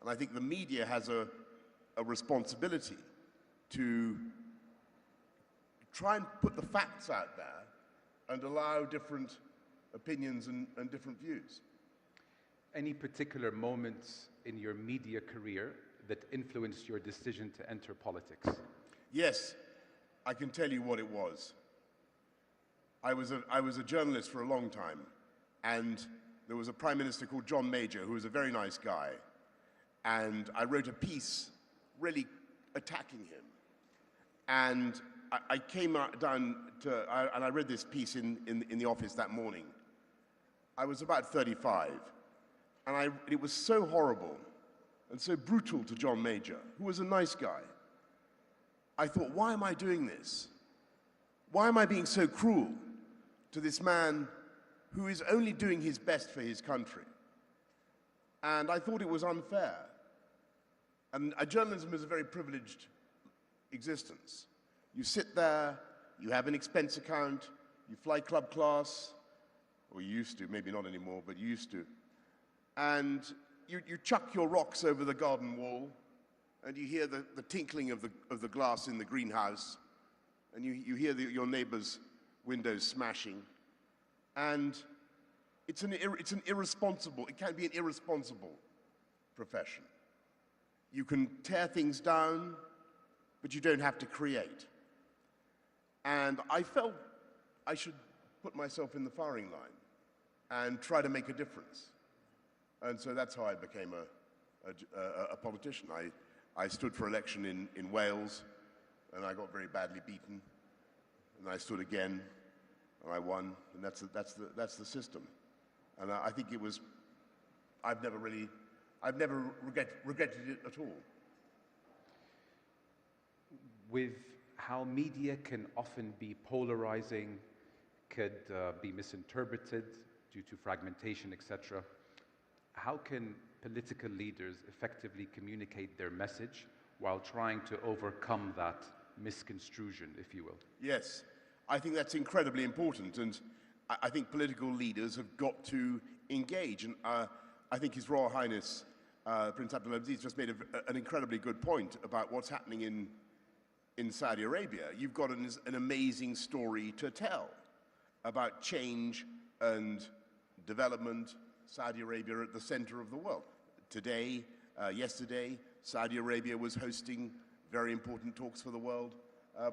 And I think the media has a responsibility to try and put the facts out there and allow different opinions and different views. Any particular moments in your media career that influenced your decision to enter politics? Yes, I can tell you what it was. I was a journalist for a long time, and there was a Prime Minister called John Major, who was a very nice guy, and I wrote a piece really attacking him. And I came down to, and I read this piece in the office that morning. I was about 35, and it was so horrible and so brutal to John Major, who was a nice guy. I thought, why am I doing this? Why am I being so cruel to this man who is only doing his best for his country? And I thought it was unfair. And journalism is a very privileged existence. You sit there, you have an expense account, you fly club class, or you used to, maybe not anymore, but you used to. And you chuck your rocks over the garden wall, and you hear the tinkling of the glass in the greenhouse, and you hear your neighbor's windows smashing. And it can be an irresponsible profession. You can tear things down, but you don't have to create. And I felt I should put myself in the firing line and try to make a difference. And so that's how I became a politician. I stood for election in Wales, and I got very badly beaten. And I stood again, and I won. And that's the system. And I think it was. I've never regretted it at all. With how media can often be polarizing, could be misinterpreted due to fragmentation, etc., how can political leaders effectively communicate their message while trying to overcome that misconstruction, if you will? Yes, I think that's incredibly important, and I think political leaders have got to engage. And I think His Royal Highness Prince Abdulaziz just made an incredibly good point about what's happening in Saudi Arabia. You've got an amazing story to tell about change and development. Saudi Arabia at the center of the world. Today, yesterday, Saudi Arabia was hosting very important talks for the world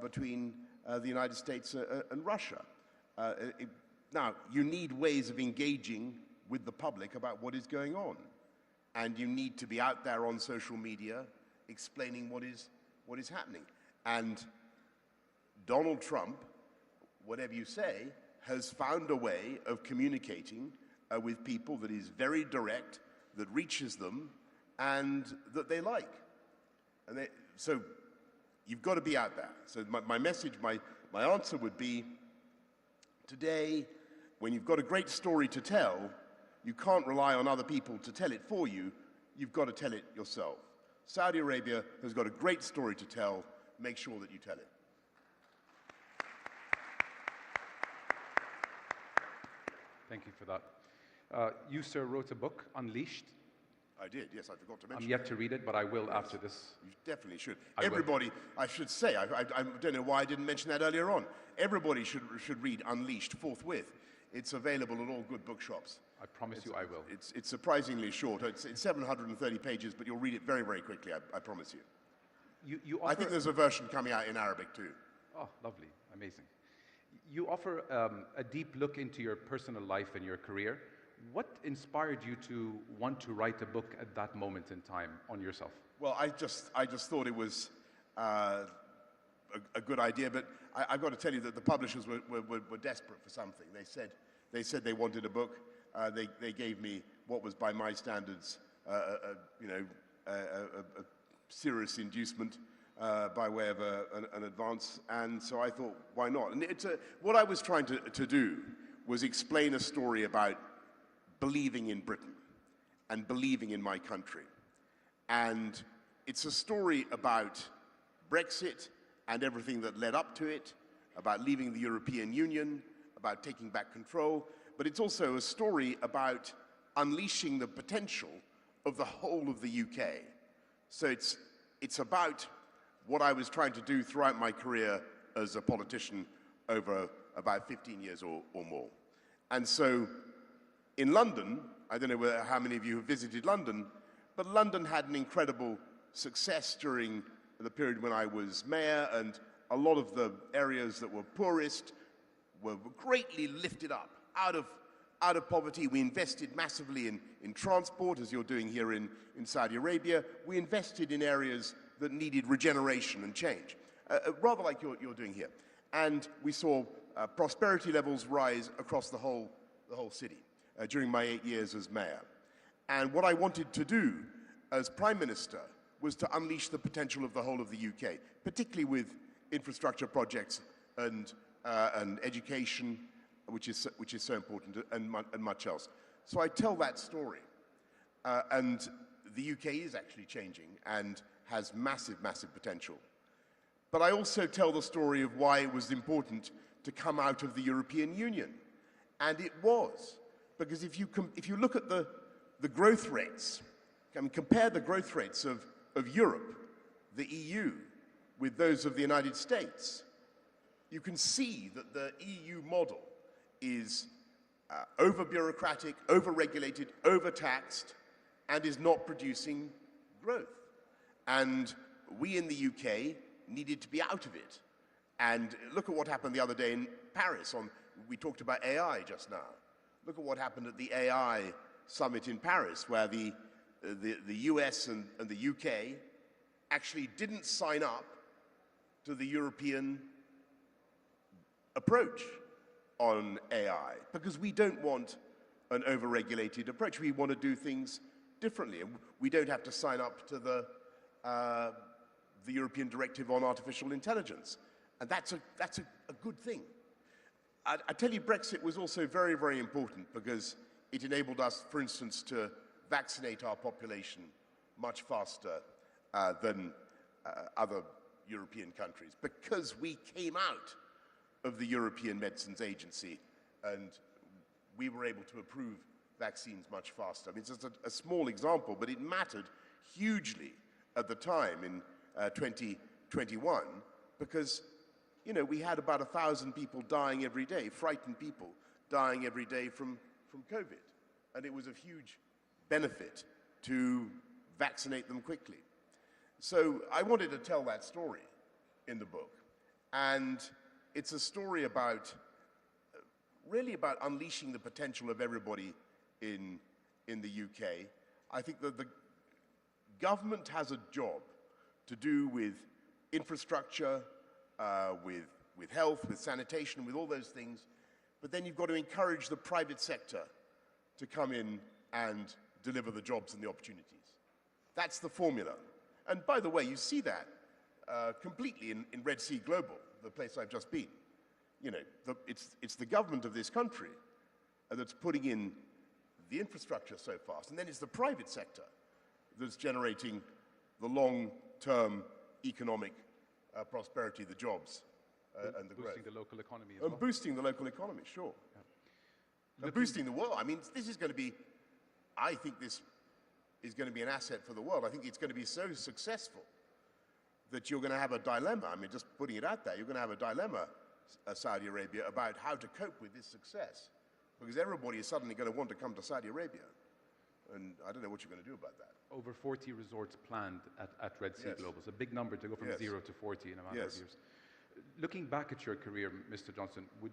between the United States and Russia. Now, you need ways of engaging with the public about what is going on. And you need to be out there on social media explaining what is happening. And Donald Trump, whatever you say, has found a way of communicating with people that is very direct, that reaches them, and that they like. And so you've got to be out there. So my message, my answer would be, today, when you've got a great story to tell, you can't rely on other people to tell it for you. You've got to tell it yourself. Saudi Arabia has got a great story to tell. Make sure that you tell it. Thank you for that. You, sir, wrote a book, Unleashed. I did, yes, I forgot to mention. I'm yet to read it, but I will after this. You definitely should. Everybody, I should say, I don't know why I didn't mention that earlier on. Everybody should read Unleashed forthwith. It's available at all good bookshops. I promise you I will. It's surprisingly short. It's 730 pages, but you'll read it very, very quickly, I promise you. I think there's a version coming out in Arabic too. Oh, lovely, amazing. You offer a deep look into your personal life and your career. What inspired you to want to write a book at that moment in time on yourself? Well, I just thought it was a good idea, but I've got to tell you that the publishers were desperate for something. They said they wanted a book. They gave me what was, by my standards, a serious inducement by way of an advance, and so I thought, why not? And what I was trying to do was explain a story about believing in Britain and believing in my country. And it's a story about Brexit and everything that led up to it, about leaving the European Union, about taking back control, but it's also a story about unleashing the potential of the whole of the UK. So it's about what I was trying to do throughout my career as a politician over about 15 years or more. And so in London, I don't know how many of you have visited London, but London had an incredible success during the period when I was mayor, and a lot of the areas that were poorest were greatly lifted up out of poverty. We invested massively in transport, as you're doing here in Saudi Arabia. We invested in areas that needed regeneration and change, rather like you're doing here. And we saw prosperity levels rise across the whole city during my 8 years as mayor. And what I wanted to do as Prime Minister was to unleash the potential of the whole of the UK, particularly with infrastructure projects and education, which is so important, and much else. So I tell that story. And the UK is actually changing and has massive, massive potential. But I also tell the story of why it was important to come out of the European Union. And it was. Because if you look at the growth rates, compare the growth rates of Europe, the EU, with those of the United States, you can see that the EU model is over-bureaucratic, over-regulated, over-taxed, and is not producing growth. And we in the UK needed to be out of it. And look at what happened the other day in Paris. We talked about AI just now. Look at what happened at the AI summit in Paris, where the US and the UK actually didn't sign up to the European approach on AI, because we don't want an over-regulated approach. We want to do things differently, and we don't have to sign up to the European Directive on Artificial Intelligence. And that's a good thing. I tell you, Brexit was also very, very important because it enabled us, for instance, to vaccinate our population much faster than other European countries, because we came out of the European Medicines Agency and we were able to approve vaccines much faster. I mean, it's just a small example, but it mattered hugely at the time in 2021, because we had about 1,000 people dying every day, frightened people dying every day from COVID. And it was of huge benefit to vaccinate them quickly. So I wanted to tell that story in the book. And it's a story really about unleashing the potential of everybody in the UK. I think that the government has a job to do with infrastructure, with health, with sanitation, with all those things. But then you've got to encourage the private sector to come in and deliver the jobs and the opportunities. That's the formula. And by the way, you see that completely in Red Sea Global, the place I've just been. It's the government of this country that's putting in the infrastructure so fast, and then it's the private sector that's generating the long-term economic prosperity, the jobs, and the growth. Boosting the local economy as well. And boosting the local economy, sure. Yeah. And boosting the world. I mean, this is going to be, I think this is going to be an asset for the world. I think it's going to be so successful that you're going to have a dilemma. I mean, just putting it out there, you're going to have a dilemma, Saudi Arabia, about how to cope with this success. Because everybody is suddenly going to want to come to Saudi Arabia. And I don't know what you're going to do about that. Over 40 resorts planned at Red Sea Yes. Global. It's a big number to go from Yes. 0 to 40 in a matter Yes. of years. Looking back at your career, Mr. Johnson, do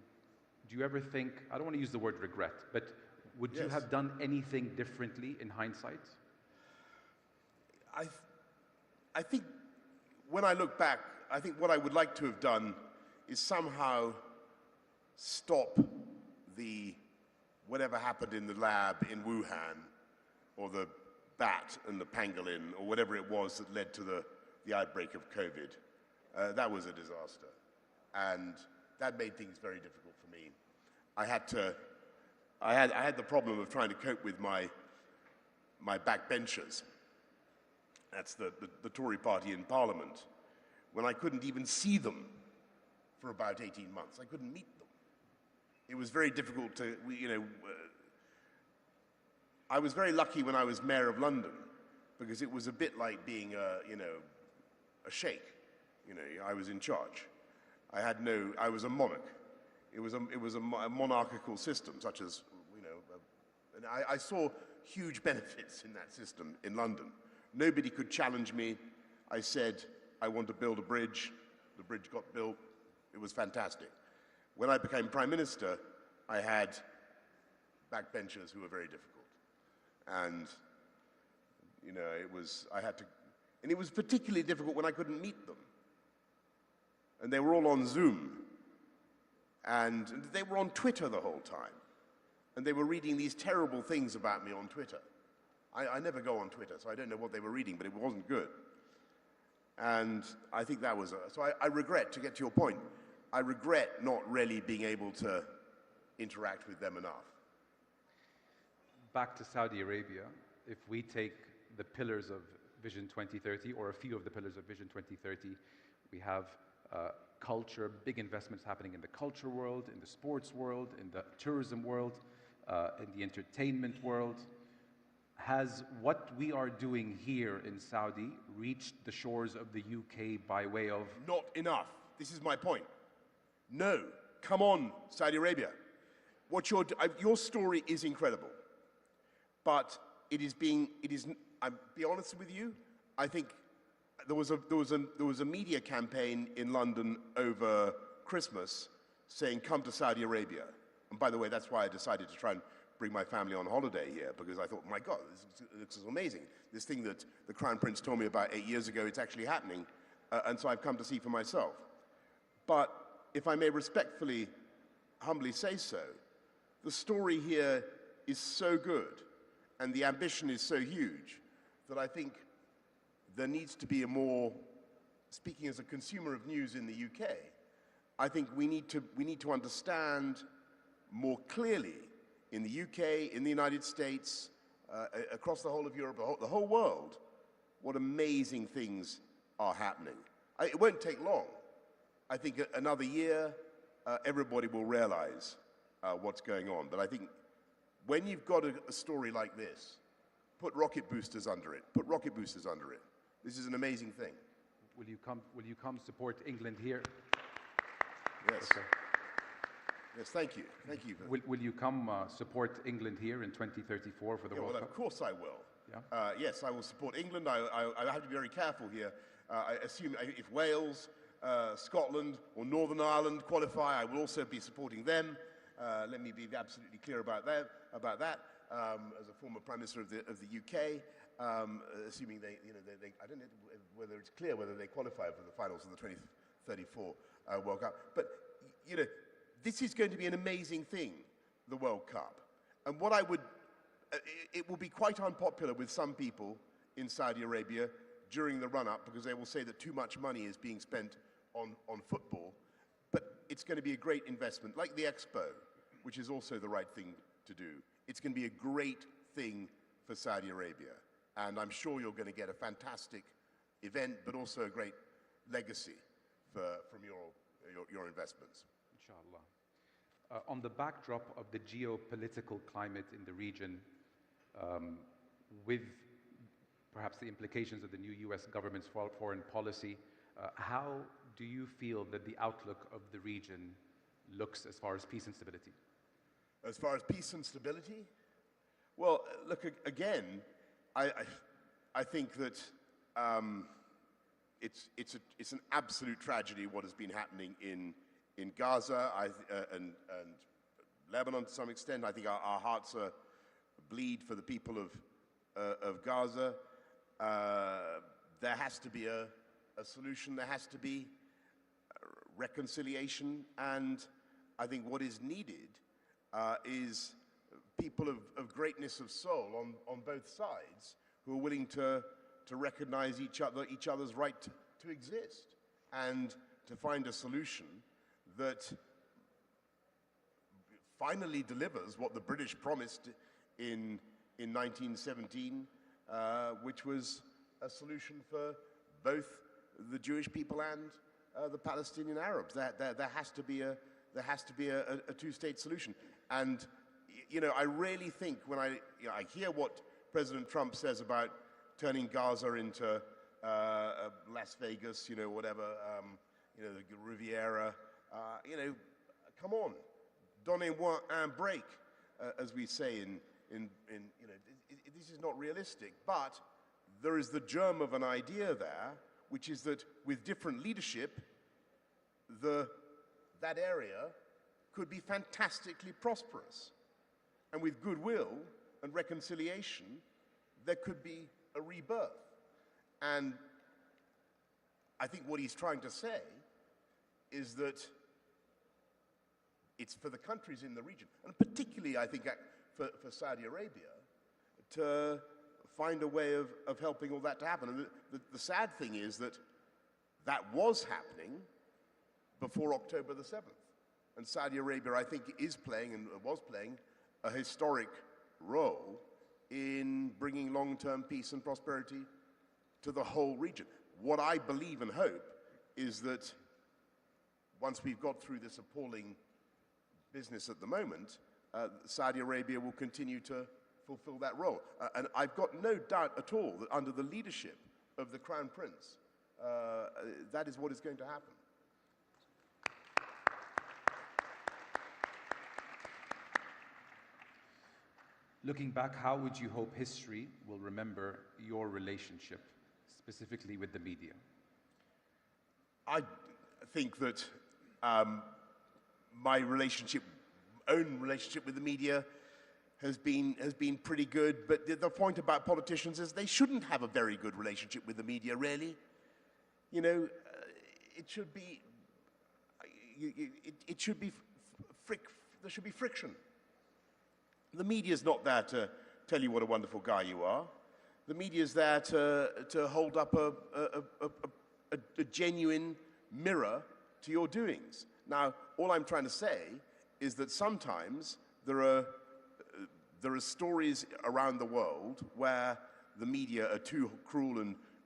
you ever think, I don't want to use the word regret, but would you Yes. have done anything differently in hindsight? I think when I look back, I think what I would like to have done is somehow stop whatever happened in the lab in Wuhan, or the bat and the pangolin, or whatever it was that led to the outbreak of COVID. That was a disaster. And that made things very difficult for me. I had the problem of trying to cope with my backbenchers. That's the Tory party in Parliament, when I couldn't even see them for about 18 months. I couldn't meet them. It was very difficult to, I was very lucky when I was mayor of London, because it was a bit like being a sheikh. I was in charge. I was a monarch. It was a monarchical system, such as, and I saw huge benefits in that system in London. Nobody could challenge me. I said, I want to build a bridge. The bridge got built. It was fantastic. When I became Prime Minister, I had backbenchers who were very difficult. And, it was particularly difficult when I couldn't meet them. And they were all on Zoom. And they were on Twitter the whole time. And they were reading these terrible things about me on Twitter. I never go on Twitter, so I don't know what they were reading, but it wasn't good. And I think that was so I regret, to get to your point, I regret not really being able to interact with them enough. Back to Saudi Arabia, if we take the pillars of Vision 2030, or a few of the pillars of Vision 2030, we have culture, big investments happening in the culture world, in the sports world, in the tourism world, in the entertainment world. Has what we are doing here in Saudi reached the shores of the UK by way of... Not enough. This is my point. No. Come on, Saudi Arabia. Your story is incredible. But I'll be honest with you, I think there was a media campaign in London over Christmas saying, come to Saudi Arabia. And by the way, that's why I decided to try and bring my family on holiday here, because I thought, my God, this is amazing. This thing that the Crown Prince told me about 8 years ago, it's actually happening. And so I've come to see for myself. But if I may respectfully, humbly say so, the story here is so good and the ambition is so huge that I think there needs to be a more, speaking as a consumer of news in the UK, I think we need to understand more clearly in the UK, in the United States, across the whole of Europe, the whole world, what amazing things are happening. It won't take long. I think another year, everybody will realize what's going on. But I think when you've got a story like this, put rocket boosters under it. Put rocket boosters under it. This is an amazing thing. Will you come support England here? Yes. Okay. Yes, thank you. Thank you. Will you come support England here in 2034 for the World Cup? Well, of course I will. Yeah? Yes, I will support England. I have to be very careful here. I assume if Wales, Scotland, or Northern Ireland qualify, I will also be supporting them. Let me be absolutely clear about that. As a former Prime Minister of the UK, assuming they, I don't know whether it's clear whether they qualify for the finals of the 2034 World Cup. But this is going to be an amazing thing, the World Cup. And it will be quite unpopular with some people in Saudi Arabia during the run-up, because they will say that too much money is being spent on football. But it's going to be a great investment, like the Expo, which is also the right thing to do. It's going to be a great thing for Saudi Arabia. And I'm sure you're going to get a fantastic event, but also a great legacy from your investments. Inshallah. On the backdrop of the geopolitical climate in the region, with perhaps the implications of the new US government's foreign policy, how do you feel that the outlook of the region looks as far as peace and stability? As far as peace and stability? Well, look, again, I think that it's an absolute tragedy what has been happening in Gaza and Lebanon to some extent. I think our hearts bleed for the people of Gaza. There has to be a solution. There has to be reconciliation. And I think what is needed is people of greatness of soul on both sides who are willing to recognize each other's right to exist and to find a solution that finally delivers what the British promised in 1917, which was a solution for both the Jewish people and the Palestinian Arabs. There has to be a two-state solution. And I really think when I hear what President Trump says about turning Gaza into Las Vegas, you know, whatever, you know, the Riviera. You know, come on, donnez-moi un break, as we say in you know, this is not realistic. But there is the germ of an idea there, which is that with different leadership, that area could be fantastically prosperous. And with goodwill and reconciliation, there could be a rebirth. And I think what he's trying to say is that it's for the countries in the region, and particularly, I think, for Saudi Arabia, to find a way of helping all that to happen. And the sad thing is that that was happening before October the 7th. And Saudi Arabia, I think, is playing and was playing a historic role in bringing long-term peace and prosperity to the whole region. What I believe and hope is that once we've got through this appalling business at the moment, Saudi Arabia will continue to fulfill that role. And I've got no doubt at all that under the leadership of the Crown Prince, that is what is going to happen. Looking back, how would you hope history will remember your relationship, specifically with the media? I think that my own relationship with the media has been pretty good, but the point about politicians is they shouldn't have a very good relationship with the media, really. You know, it should be, there should be friction. The media is not there to tell you what a wonderful guy you are. The media is there to hold up a genuine mirror to your doings. Now, all I'm trying to say is that sometimes there are stories around the world where the media are too cruel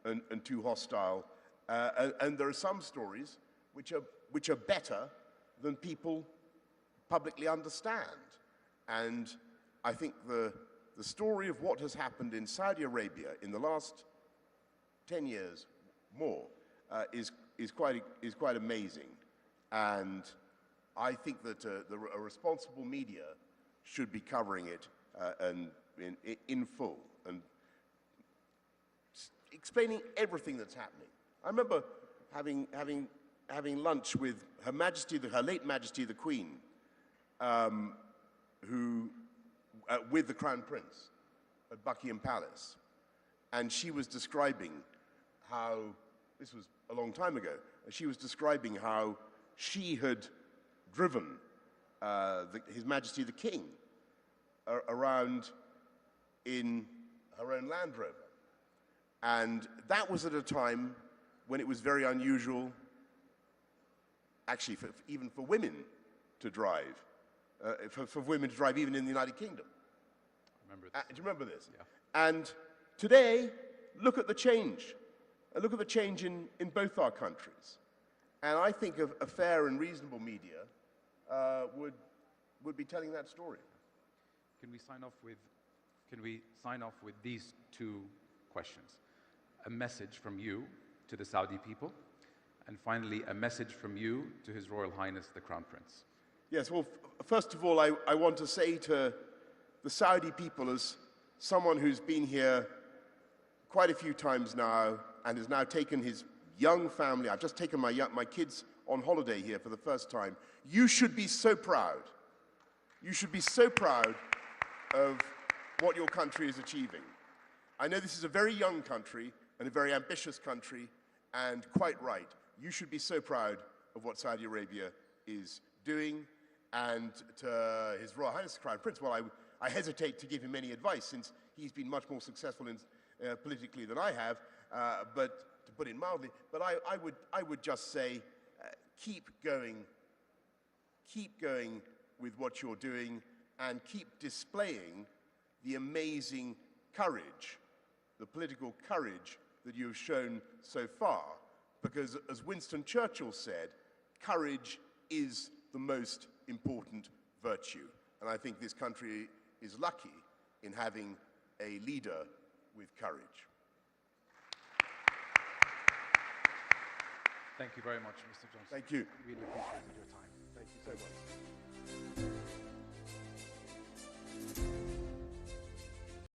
and too hostile, and there are some stories which are better than people publicly understand. And I think the story of what has happened in Saudi Arabia in the last 10 years more is quite amazing. And I think that a responsible media should be covering it in full and explaining everything that's happening. I remember having lunch with Her late Majesty the Queen, with the Crown Prince at Buckingham Palace, and she was describing how, this was a long time ago, she was describing how she had driven His Majesty the King around in her own Land Rover. And that was at a time when it was very unusual, actually, even for women to drive, for women to drive even in the United Kingdom. I remember this. Do you remember this? Yeah. And today, look at the change. Look at the change in both our countries. And I think a fair and reasonable media would be telling that story. Can we sign off with these two questions? A message from you to the Saudi people, and finally, a message from you to His Royal Highness, the Crown Prince. Yes, well, first of all, I want to say to the Saudi people, as someone who's been here quite a few times now and has now taken his young family, I've just taken my kids on holiday here for the first time, you should be so proud. You should be so proud of what your country is achieving. I know this is a very young country and a very ambitious country, and quite right. You should be so proud of what Saudi Arabia is doing. And to His Royal Highness the Crown Prince, well, I hesitate to give him any advice since he's been much more successful politically than I have, but to put it mildly, but I would just say, keep going with what you're doing, and keep displaying the amazing courage, the political courage that you've shown so far, because as Winston Churchill said, courage is the most important virtue. And I think this country is lucky in having a leader with courage. Thank you very much, Mr. Johnson. Thank you. Really appreciated your time. Thank you so much.